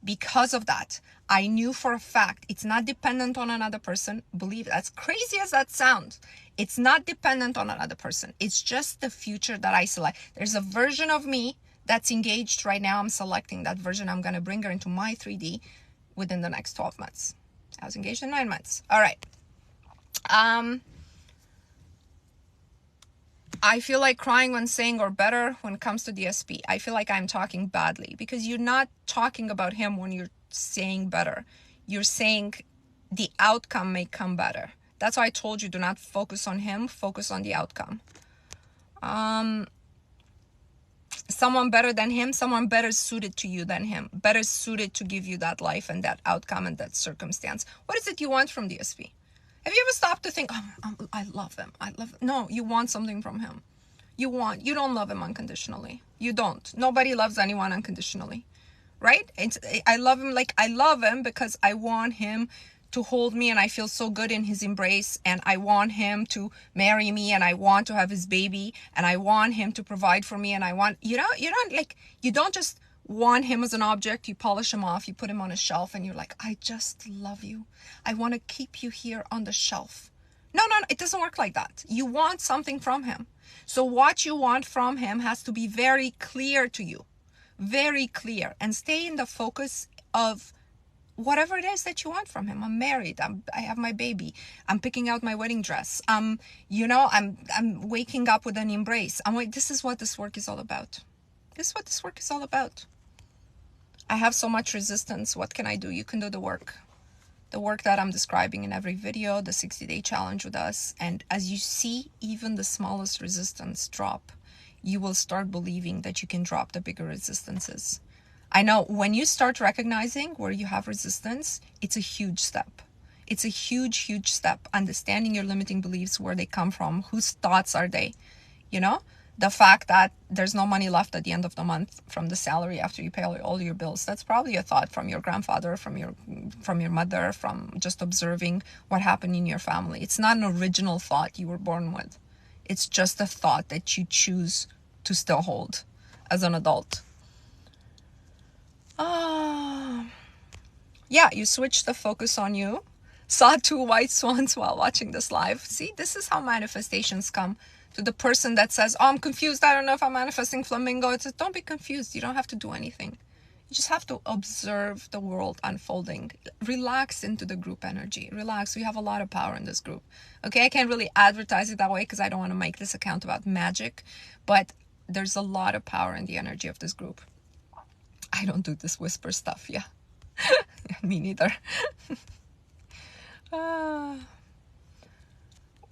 Because of that, I knew for a fact it's not dependent on another person. Believe it, as crazy as that sounds, it's not dependent on another person. It's just the future that I select. There's a version of me that's engaged right now. I'm selecting that version. I'm going to bring her into my 3D within the next 12 months. I was engaged in 9 months. All right. I feel like crying when saying or better when it comes to DSP. I feel like I'm talking badly because you're not talking about him when you're saying better. You're saying the outcome may come better. That's why I told you, do not focus on him, focus on the outcome. Someone better than him, someone better suited to you than him, better suited to give you that life and that outcome and that circumstance. What is it you want from DSP? Have you ever stopped to think, oh, I love him. No, you want something from him. You don't love him unconditionally. You don't. Nobody loves anyone unconditionally, right? I love him like I love him because I want him to hold me and I feel so good in his embrace, and I want him to marry me, and I want to have his baby, and I want him to provide for me, and I want, you don't just want him as an object. You polish him off, you put him on a shelf, and you're like, I just love you. I want to keep you here on the shelf. No, it doesn't work like that. You want something from him. So what you want from him has to be very clear to you. Very clear. And stay in the focus of whatever it is that you want from him. I'm married. I have my baby. I'm picking out my wedding dress. I'm waking up with an embrace. This is what this work is all about. This is what this work is all about. I have so much resistance. What can I do? You can do the work. The work that I'm describing in every video, the 60-day challenge with us. And as you see even the smallest resistance drop, you will start believing that you can drop the bigger resistances. I know when you start recognizing where you have resistance, it's a huge step. It's a huge, huge step. Understanding your limiting beliefs, where they come from, whose thoughts are they, The fact that there's no money left at the end of the month from the salary after you pay all your bills, that's probably a thought from your grandfather, from your mother, from just observing what happened in your family. It's not an original thought you were born with. It's just a thought that you choose to still hold as an adult. Yeah, you switch the focus on you. Saw 2 white swans while watching this live. See, this is how manifestations come. To the person that says, oh, I'm confused, I don't know if I'm manifesting flamingo. It's don't be confused. You don't have to do anything. You just have to observe the world unfolding. Relax into the group energy. Relax. We have a lot of power in this group. Okay, I can't really advertise it that way because I don't want to make this account about magic. But there's a lot of power in the energy of this group. I don't do this whisper stuff, yeah. Me neither.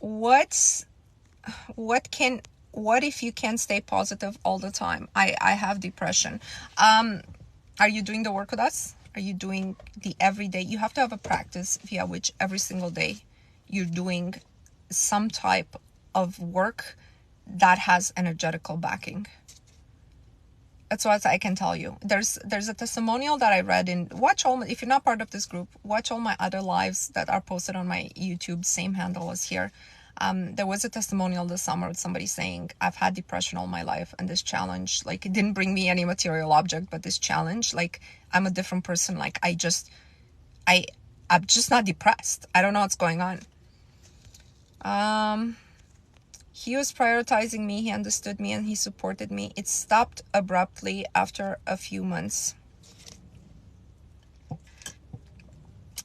What if you can't stay positive all the time? I have depression. Are you doing the work with us? Are you doing the everyday? You have to have a practice via which every single day you're doing some type of work that has energetical backing. That's what I can tell you. There's a testimonial that I read in, if you're not part of this group, watch all my other lives that are posted on my YouTube, same handle as here. There was a testimonial this summer with somebody saying, I've had depression all my life, and this challenge, like, it didn't bring me any material object, but this challenge, like, I'm a different person. Like, I'm just not depressed. I don't know what's going on. He was prioritizing me, he understood me, and he supported me. It stopped abruptly after a few months.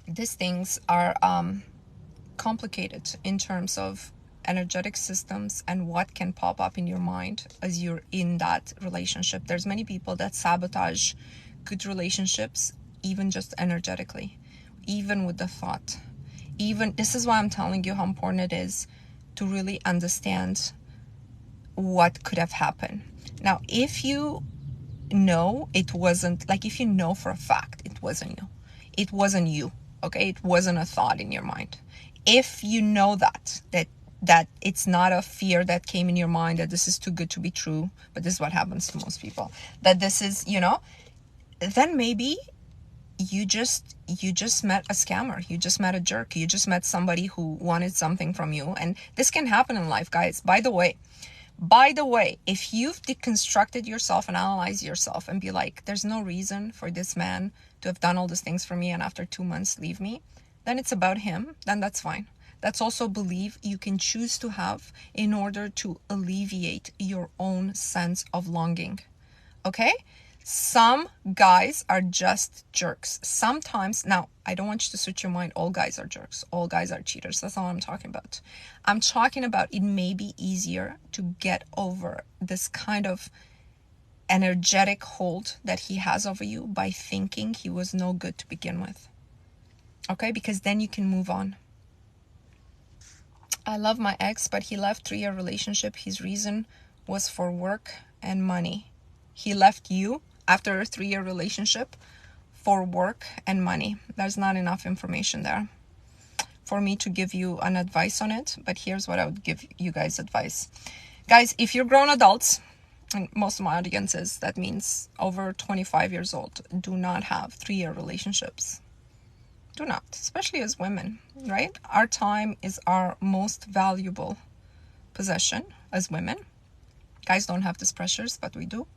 These things are complicated in terms of energetic systems and what can pop up in your mind as you're in that relationship. There's many people that sabotage good relationships, even just energetically, even with the thought. Even this is why I'm telling you how important it is to really understand what could have happened. Now, if you know it wasn't, like if you know for a fact it wasn't you, okay, it wasn't a thought in your mind. If you know that it's not a fear that came in your mind that this is too good to be true, but this is what happens to most people, that this is, then maybe you just met a scammer, you just met a jerk, you just met somebody who wanted something from you. And this can happen in life, guys. By the way, if you've deconstructed yourself and analyzed yourself and be like, there's no reason for this man to have done all these things for me and after 2 months leave me, then it's about him, then that's fine. That's also a belief you can choose to have in order to alleviate your own sense of longing. Okay? Some guys are just jerks. Sometimes, now, I don't want you to switch your mind. All guys are jerks. All guys are cheaters. That's not what I'm talking about. I'm talking about it may be easier to get over this kind of energetic hold that he has over you by thinking he was no good to begin with. Okay? Because then you can move on. I love my ex, but he left 3-year relationship. His reason was for work and money. He left you after a 3-year relationship for work and money. There's not enough information there for me to give you an advice on it, but here's what I would give you guys advice. Guys, if you're grown adults, and most of my audiences, that means over 25 years old, do not have 3-year relationships. Do not, especially as women, right? Our time is our most valuable possession as women. Guys don't have these pressures, but we do.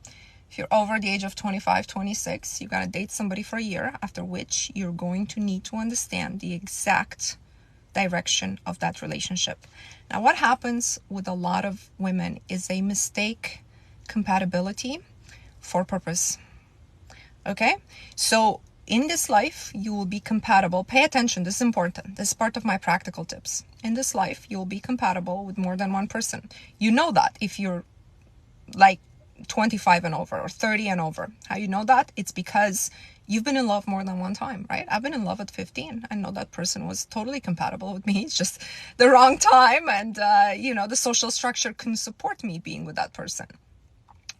If you're over the age of 25, 26, you gotta date somebody for a year, after which you're going to need to understand the exact direction of that relationship. Now, what happens with a lot of women is they mistake compatibility for purpose. Okay? So in this life, you will be compatible. Pay attention, this is important. This is part of my practical tips. In this life, you'll be compatible with more than one person. You know that if you're like 25 and over or 30 and over. How you know that? It's because you've been in love more than one time, right? I've been in love at 15. I know that person was totally compatible with me. It's just the wrong time. And, the social structure couldn't support me being with that person,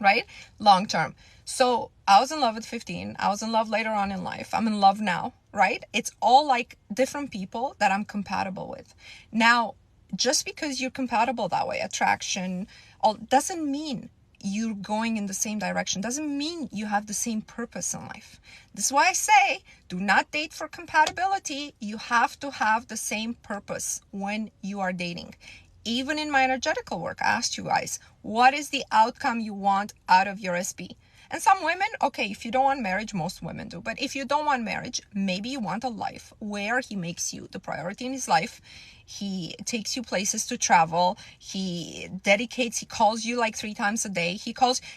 right? Long term. So I was in love at 15. I was in love later on in life. I'm in love now, right? It's all like different people that I'm compatible with. Now, just because you're compatible that way, attraction, all doesn't mean you're going in the same direction, doesn't mean you have the same purpose in life. This is why I say, do not date for compatibility. You have to have the same purpose when you are dating. Even in my energetical work, I asked you guys, what is the outcome you want out of your SP? And some women, okay, if you don't want marriage, most women do. But if you don't want marriage, maybe you want a life where he makes you the priority in his life. He takes you places to travel. He calls you like 3 times a day.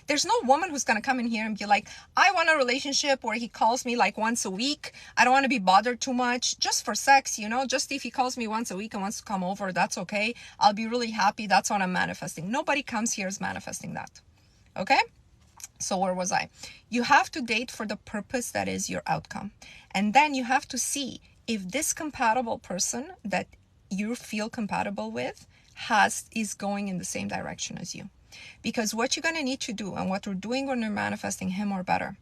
There's no woman who's going to come in here and be like, I want a relationship where he calls me like once a week. I don't want to be bothered too much just for sex, just if he calls me once a week and wants to come over, that's okay. I'll be really happy. That's what I'm manifesting. Nobody comes here is manifesting that. Okay? So where was I? You have to date for the purpose that is your outcome. And then you have to see if this compatible person that you feel compatible with is going in the same direction as you. Because what you're going to need to do, and what we're doing when you're manifesting him or better,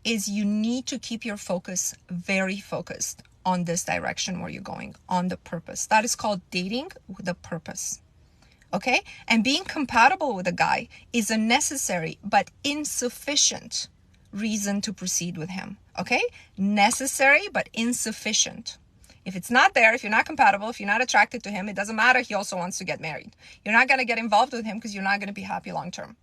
is you need to keep your focus very focused on this direction where you're going, on the purpose. That is called dating with a purpose. Okay? And being compatible with a guy is a necessary but insufficient reason to proceed with him. Okay? Necessary but insufficient. If it's not there, if you're not compatible, if you're not attracted to him, it doesn't matter. He also wants to get married. You're not going to get involved with him because you're not going to be happy long term.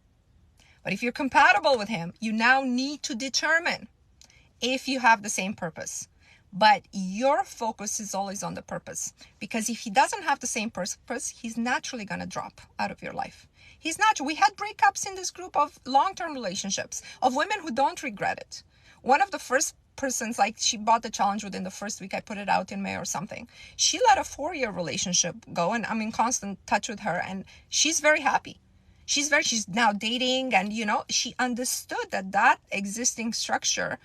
But if you're compatible with him, you now need to determine if you have the same purpose. But your focus is always on the purpose, because if he doesn't have the same purpose, he's naturally going to drop out of your life. He's not. We had breakups in this group of long-term relationships of women who don't regret it. One of the first persons, like, she bought the challenge within the first week. I put it out in May or something. She let a 4-year relationship go, and I'm in constant touch with her, and she's very happy. She's now dating, and she understood that existing structure,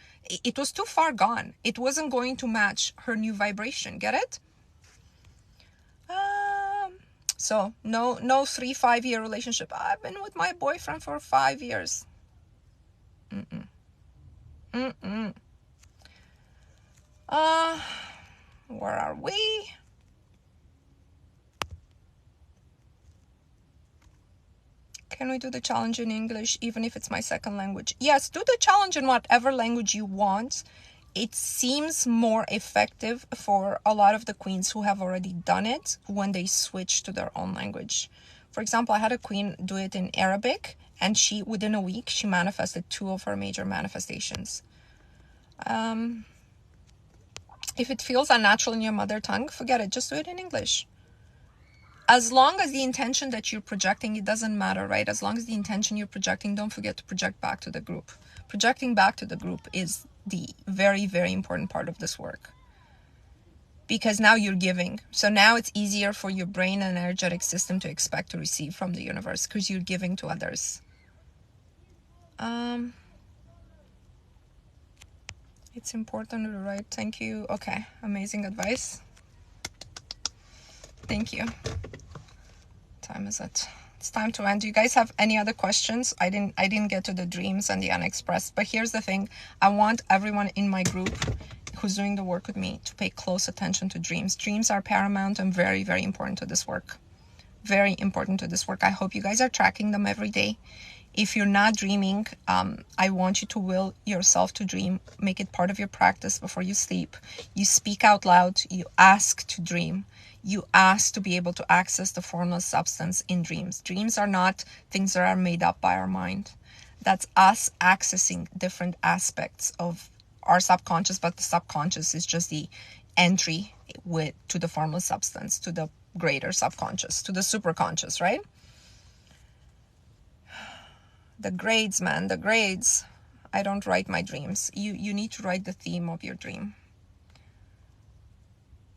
it was too far gone. It wasn't going to match her new vibration. Get it? So no 3-5 year relationship. I've been with my boyfriend for 5 years. Where are we? Can we do the challenge in English, even if it's my second language? Yes, do the challenge in whatever language you want. It seems more effective for a lot of the queens who have already done it when they switch to their own language. For example, I had a queen do it in Arabic, and within a week, she manifested 2 of her major manifestations. If it feels unnatural in your mother tongue, forget it. Just do it in English. As long as the intention that you're projecting, it doesn't matter, right? As long as the intention you're projecting, don't forget to project back to the group. Projecting back to the group is the very, very important part of this work. Because now you're giving. So now it's easier for your brain and energetic system to expect to receive from the universe, because you're giving to others. It's important to write. Thank you. Okay, amazing advice. Thank you. Time is it? It's time to end. Do you guys have any other questions? I didn't get to the dreams and the unexpressed, but here's the thing. I want everyone in my group who's doing the work with me to pay close attention to dreams. Dreams are paramount and very, very important to this work. Very important to this work. I hope you guys are tracking them every day. If you're not dreaming, I want you to will yourself to dream. Make it part of your practice before you sleep. You speak out loud. You ask to dream. You ask to be able to access the formless substance in dreams. Dreams are not things that are made up by our mind. That's us accessing different aspects of our subconscious, but the subconscious is just the entry to the formless substance, to the greater subconscious, to the superconscious, right? The grades, man, the grades. I don't write my dreams. You need to write the theme of your dream.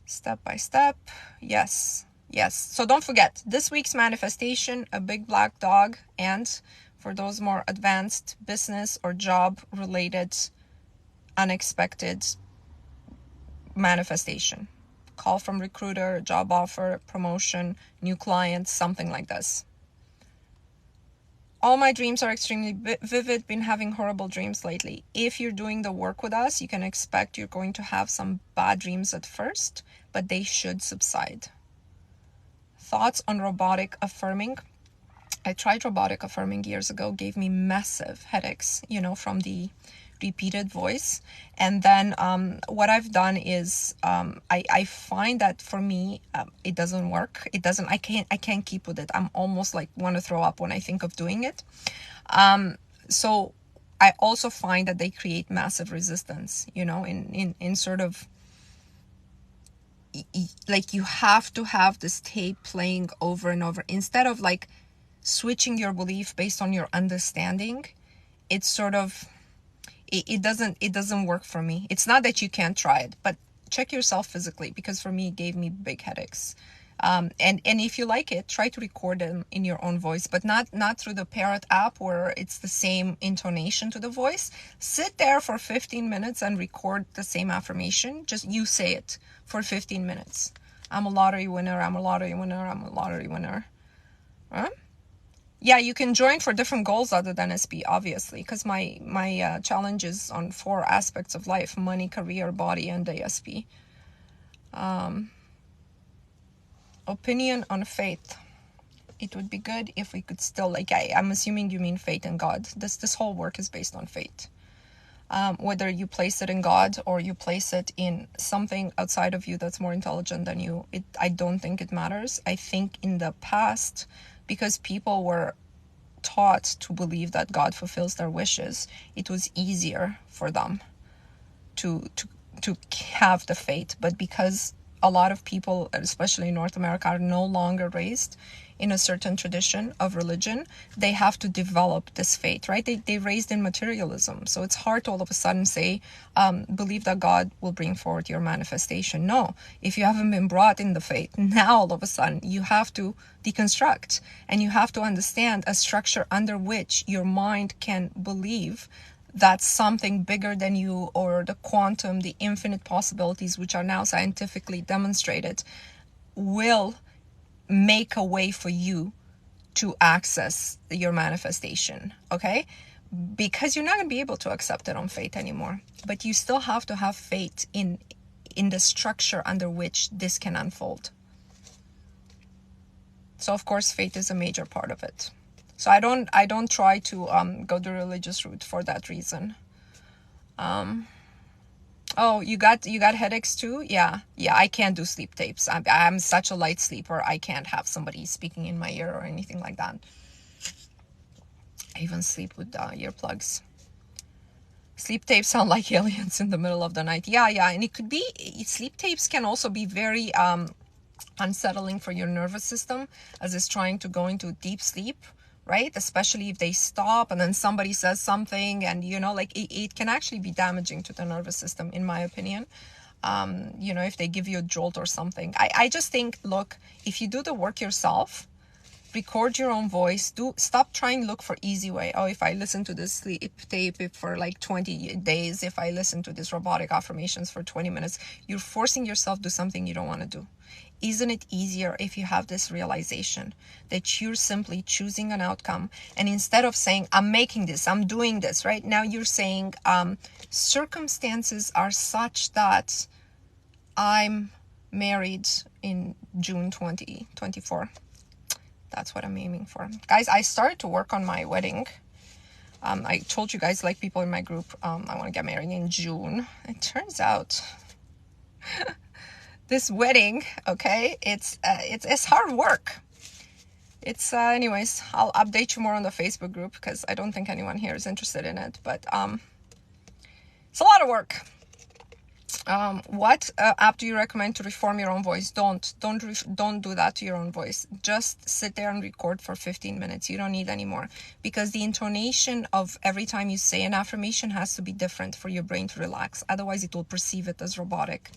Step by step. Yes. So don't forget, this week's manifestation, a big black dog, and for those more advanced business or job related unexpected manifestation. Call from recruiter, job offer, promotion, new clients, something like this. All my dreams are extremely vivid. Been having horrible dreams lately. If you're doing the work with us, you can expect you're going to have some bad dreams at first, but they should subside. Thoughts on robotic affirming. I tried robotic affirming years ago, gave me massive headaches, from the repeated voice. And then what I've done is I find that for me it doesn't work. I can't keep with it. I'm almost like want to throw up when I think of doing it. So I also find that they create massive resistance, in sort of like you have to have this tape playing over and over instead of like switching your belief based on your understanding. It's sort of it doesn't work for me. It's not that you can't try it, but check yourself physically, because for me it gave me big headaches. And if you like it, try to record them in your own voice, but not through the Parrot app where it's the same intonation to the voice. Sit there for 15 minutes and record the same affirmation. Just you say it for 15 minutes. I'm a lottery winner. I'm a lottery winner. I'm a lottery winner. Huh? Yeah, you can join for different goals other than SP, obviously, because my challenge is on 4 aspects of life: money, career, body, and ASP. Opinion on faith. It would be good if we could still, I'm assuming you mean faith in God. This whole work is based on faith. Whether you place it in God or you place it in something outside of you that's more intelligent than you, I don't think it matters. I think in the past, because people were taught to believe that God fulfills their wishes, it was easier for them to to have the faith, but because a lot of people, especially in North America, are no longer raised in a certain tradition of religion, they have to develop this faith, right? They raised in materialism. So it's hard to all of a sudden say, believe that God will bring forward your manifestation. No, if you haven't been brought in the faith, now all of a sudden you have to deconstruct, and you have to understand a structure under which your mind can believe that something bigger than you, or the quantum, the infinite possibilities, which are now scientifically demonstrated, will make a way for you to access your manifestation, okay? Because you're not going to be able to accept it on faith anymore, but you still have to have faith in the structure under which this can unfold. So of course faith is a major part of it. So I don't try to go the religious route for that reason. Oh, you got headaches too? Yeah, I can't do sleep tapes. I'm such a light sleeper. I can't have somebody speaking in my ear or anything like that. I even sleep with earplugs. Sleep tapes sound like aliens in the middle of the night. Yeah, and it could be, sleep tapes can also be very unsettling for your nervous system, as it's trying to go into deep sleep, right? Especially if they stop and then somebody says something, and like it can actually be damaging to the nervous system, in my opinion. If they give you a jolt or something. I just think, look, if you do the work yourself, record your own voice, stop trying to look for easy way. Oh, if I listen to this sleep tape for like 20 days, if I listen to these robotic affirmations for 20 minutes, you're forcing yourself to do something you don't want to do. Isn't it easier if you have this realization that you're simply choosing an outcome, and instead of saying, I'm making this, I'm doing this, right? Now you're saying, circumstances are such that I'm married in June 2024. That's what I'm aiming for. Guys, I started to work on my wedding. I told you guys, like people in my group, I want to get married in June. It turns out this wedding, okay, it's hard work. It's anyways, I'll update you more on the Facebook group, because I don't think anyone here is interested in it, but it's a lot of work. What app do you recommend to reform your own voice? Don't do that to your own voice. Just sit there and record for 15 minutes. You don't need any more, because the intonation of every time you say an affirmation has to be different for your brain to relax. Otherwise it will perceive it as robotic.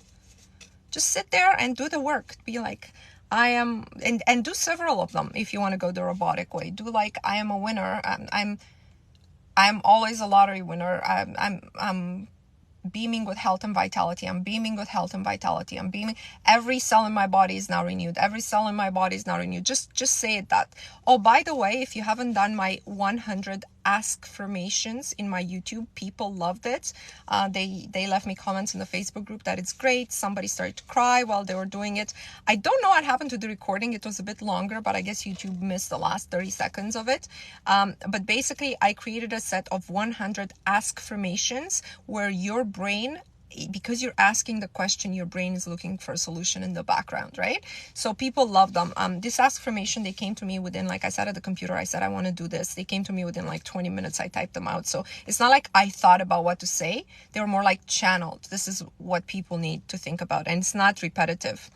Just sit there and do the work. Be like, I am, and do several of them if you want to go the robotic way. Do like, I am a winner. I'm always a lottery winner. I'm beaming with health and vitality. I'm beaming with health and vitality. I'm beaming. Every cell in my body is now renewed. Every cell in my body is now renewed. Just say it that. Oh, by the way, if you haven't done my 100 ask-formations in my YouTube, people loved it. They left me comments in the Facebook group that it's great. Somebody started to cry while they were doing it. I don't know what happened to the recording. It was a bit longer, but I guess YouTube missed the last 30 seconds of it. But basically, I created a set of 100 ask-formations where your brain, because you're asking the question, your brain is looking for a solution in the background, right? So people love them. This affirmation, they came to me within, like I sat at the computer, I said, I want to do this. They came to me within like 20 minutes. I typed them out. So it's not like I thought about what to say. They were more like channeled. This is what people need to think about. And it's not repetitive.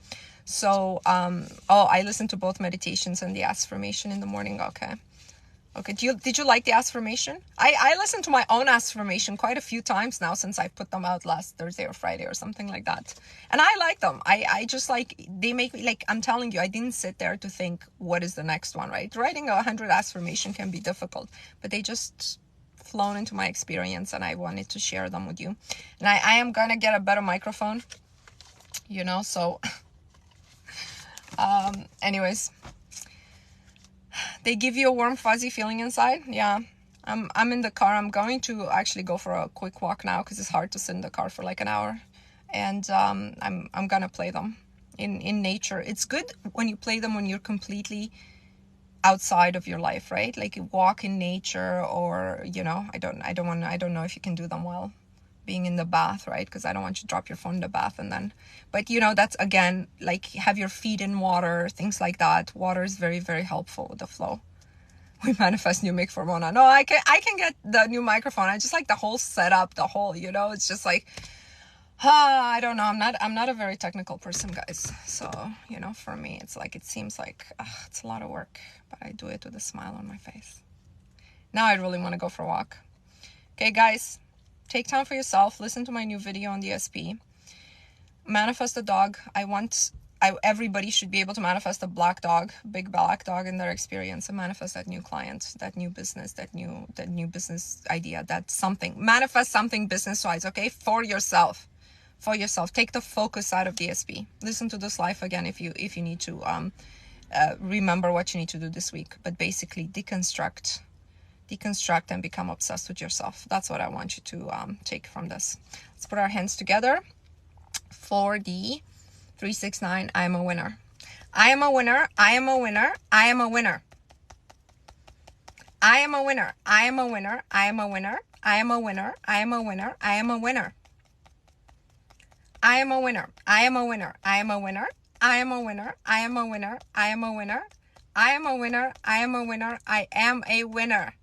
So, I listened to both meditations and the affirmation in the morning. Okay, did you like the affirmation? I listened to my own affirmation quite a few times now since I put them out last Thursday or Friday or something like that. And I like them. I just like, they make me, like, I'm telling you, I didn't sit there to think, what is the next one, right? Writing 100 affirmation can be difficult, but they just flown into my experience and I wanted to share them with you. And I am going to get a better microphone, so anyways. They give you a warm, fuzzy feeling inside. Yeah, I'm in the car. I'm going to actually go for a quick walk now because it's hard to sit in the car for like an hour. And I'm gonna play them in nature. It's good when you play them when you're completely outside of your life, right? Like you walk in nature, or I don't know if you can do them while being in the bath, right? Because I don't want you to drop your phone in the bath and then, but that's again, like have your feet in water, things like that. Water is very, very helpful with the flow. We manifest new mic for Mona. No, I can get the new microphone. I just like the whole setup, it's just like, I don't know. I'm not a very technical person, guys. So, you know, for me, it's like, it seems like it's a lot of work, but I do it with a smile on my face. Now I really want to go for a walk. Okay, guys, take time for yourself. Listen to my new video on DSP. Manifest a dog. Everybody should be able to manifest a black dog, big black dog in their experience, and manifest that new client, that new business, that new business idea, that something. Manifest something business-wise, okay? For yourself. For yourself. Take the focus out of DSP. Listen to this live again if you need to remember what you need to do this week. But basically deconstruct and become obsessed with yourself. That's what I want you to take from this. Let's put our hands together for the 369. I am a winner. I am a winner. I am a winner. I am a winner. I am a winner. I am a winner. I am a winner. I am a winner. I am a winner. I am a winner. I am a winner. I am a winner. I am a winner. I am a winner. I am a winner. I am a winner. I am a winner. I am a winner. I am a winner.